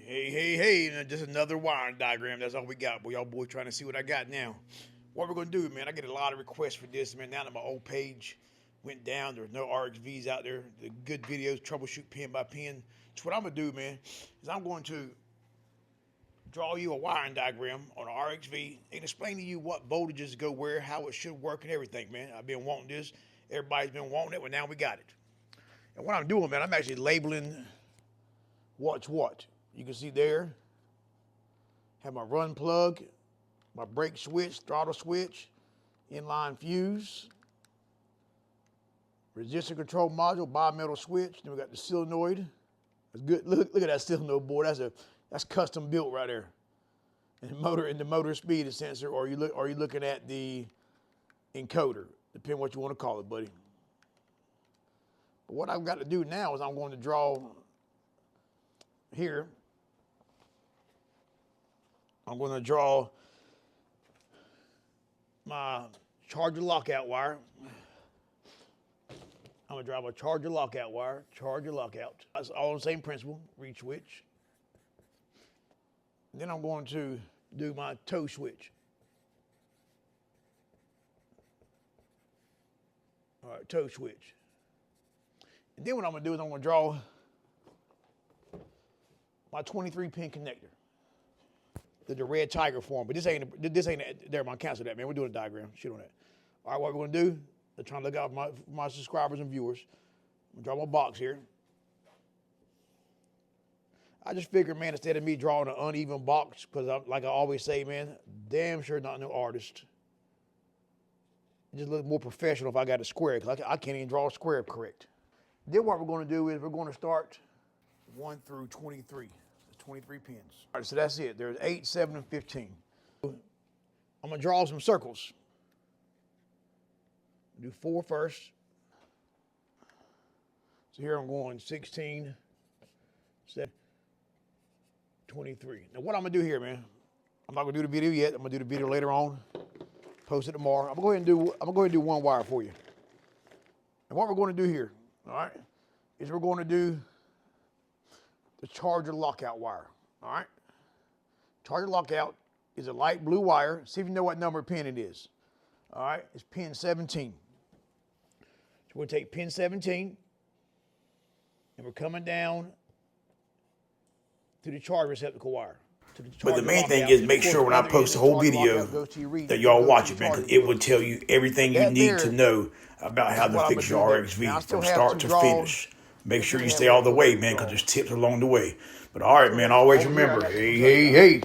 Hey, just another wiring diagram. That's all we got. Boy, y'all boys trying to see what I got now. What we're going to do, man, I get a lot of requests for this, man. Now that my old page went down, there's no RxVs out there. The good videos, troubleshoot pen by pen. So what I'm going to do, man, is I'm going to draw you a wiring diagram on an RxV and explain to you what voltages go where, how it should work, and everything, man. I've been wanting this. Everybody's been wanting it, but now we got it. And what I'm doing, man, I'm actually labeling what's what. You can see there, have my run plug, my brake switch, throttle switch, inline fuse, resistor control module, bimetal switch. Then we got the solenoid. That's good. Look at that solenoid board. That's custom built right there. And the motor speed sensor, or you looking at the encoder, depending what you want to call it, buddy. But what I've got to do now is I'm going to draw here. I'm going to draw my charger lockout wire. I'm going to draw my charger lockout wire, charger lockout. That's all the same principle, reed switch. And then I'm going to do my toe switch. All right, toe switch. And then what I'm going to do is I'm going to draw my 23-pin connector. The red tiger form, but this ain't there. I cancel that, man. We're doing a diagram. Shit on that. All right, what we're gonna do? I'm trying to look out for my subscribers and viewers. I'm gonna draw my box here. I just figured, man, instead of me drawing an uneven box, because like I always say, man, damn sure not no artist. It just looks more professional if I got a square, because I can't even draw a square correct. Then what we're gonna do is we're gonna start 1 through 23. 23 pins. All right, so that's it. There's 8, 7, and 15. I'm gonna draw some circles. Do 4 first. So here I'm going 16, 7, 23. Now what I'm gonna do here, man, I'm not gonna do the video yet. I'm gonna do the video later on. Post it tomorrow. I'm gonna go ahead and do one wire for you. And what we're gonna do here, all right, is we're gonna do the charger lockout wire, all right? Charger lockout is a light blue wire. See if you know what number pin it is. All right, it's pin 17. So we're gonna take pin 17 and we're coming down to the charger receptacle wire. But the main thing is make sure when I post the whole video that y'all watch it, man, because it will tell you everything you need to know about how to fix your RxV from start to finish. Make sure you stay all the way, man, because there's tips along the way. But all right, man, always remember, hey.